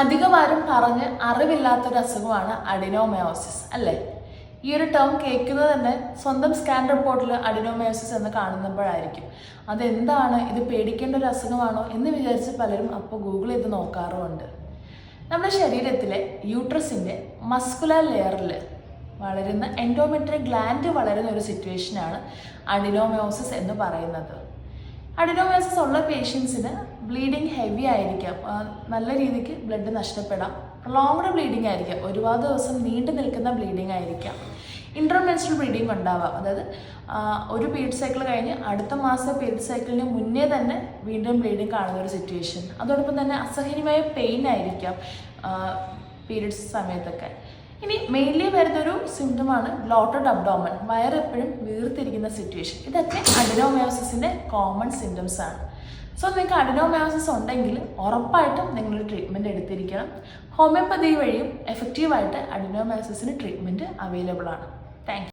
അധികമാരും പറഞ്ഞ് അറിവില്ലാത്തൊരു അസുഖമാണ് അഡിനോമയോസിസ് അല്ലേ? ഈ ഒരു ടേം കേൾക്കുന്നത് തന്നെ സ്വന്തം സ്കാൻ റിപ്പോർട്ടിൽ അഡിനോമയോസിസ് എന്ന് കാണുമ്പോഴായിരിക്കും. അതെന്താണ്, ഇത് പേടിക്കേണ്ട ഒരു അസുഖമാണോ എന്ന് വിചാരിച്ച് പലരും അപ്പോൾ ഗൂഗിൾ ചെയ്ത് നോക്കാറുമുണ്ട്. നമ്മുടെ ശരീരത്തിലെ യൂട്രസിൻ്റെ മസ്കുലർ ലെയറിൽ വളരുന്ന എൻഡോമെട്രിയൽ ഗ്ലാൻഡ് വളരുന്ന ഒരു സിറ്റുവേഷനാണ് അഡിനോമയോസിസ് എന്ന് പറയുന്നത്. അഡിനോമയോസിസ് ഉള്ള പേഷ്യൻസിന് ബ്ലീഡിങ് ഹെവി ആയിരിക്കാം, നല്ല രീതിക്ക് ബ്ലഡ് നഷ്ടപ്പെടാം, പ്രൊലോങ്ഡ് ബ്ലീഡിങ് ആയിരിക്കാം, ഒരുപാട് ദിവസം നീണ്ടു നിൽക്കുന്ന ബ്ലീഡിങ് ആയിരിക്കാം, ഇൻട്രാമെൻസ്ട്രൽ ബ്ലീഡിങ് ഉണ്ടാവാം, അതായത് ഒരു പീരിയഡ് സൈക്കിൾ കഴിഞ്ഞ് അടുത്ത മാസം പീരിയഡ് സൈക്കിളിന് മുന്നേ തന്നെ വീണ്ടും ബ്ലീഡിങ് കാണുന്ന ഒരു സിറ്റുവേഷൻ. അതോടൊപ്പം തന്നെ അസഹനീയമായ പെയിൻ ആയിരിക്കാം പീരിയഡ്സ് സമയത്തൊക്കെ. ഇനി മെയിൻലി വരുന്നൊരു സിംറ്റമാണ് ബ്ലോട്ടഡ് അബ്ഡോമൻ, വയറെപ്പോഴും വീർത്തിരിക്കുന്ന സിറ്റുവേഷൻ. ഇതൊക്കെ അഡിനോമയോസിസിൻ്റെ കോമൺ സിംറ്റംസ് ആണ്. സോ നിങ്ങൾക്ക് അഡിനോമയോസിസ് ഉണ്ടെങ്കിൽ ഉറപ്പായിട്ടും നിങ്ങളൊരു ട്രീറ്റ്മെൻറ്റ് എടുത്തിരിക്കണം. ഹോമിയോപ്പതി വഴിയും എഫക്റ്റീവായിട്ട് അഡിനോമയോസിസിന് ട്രീറ്റ്മെൻറ്റ് അവൈലബിൾ ആണ്. Thank you.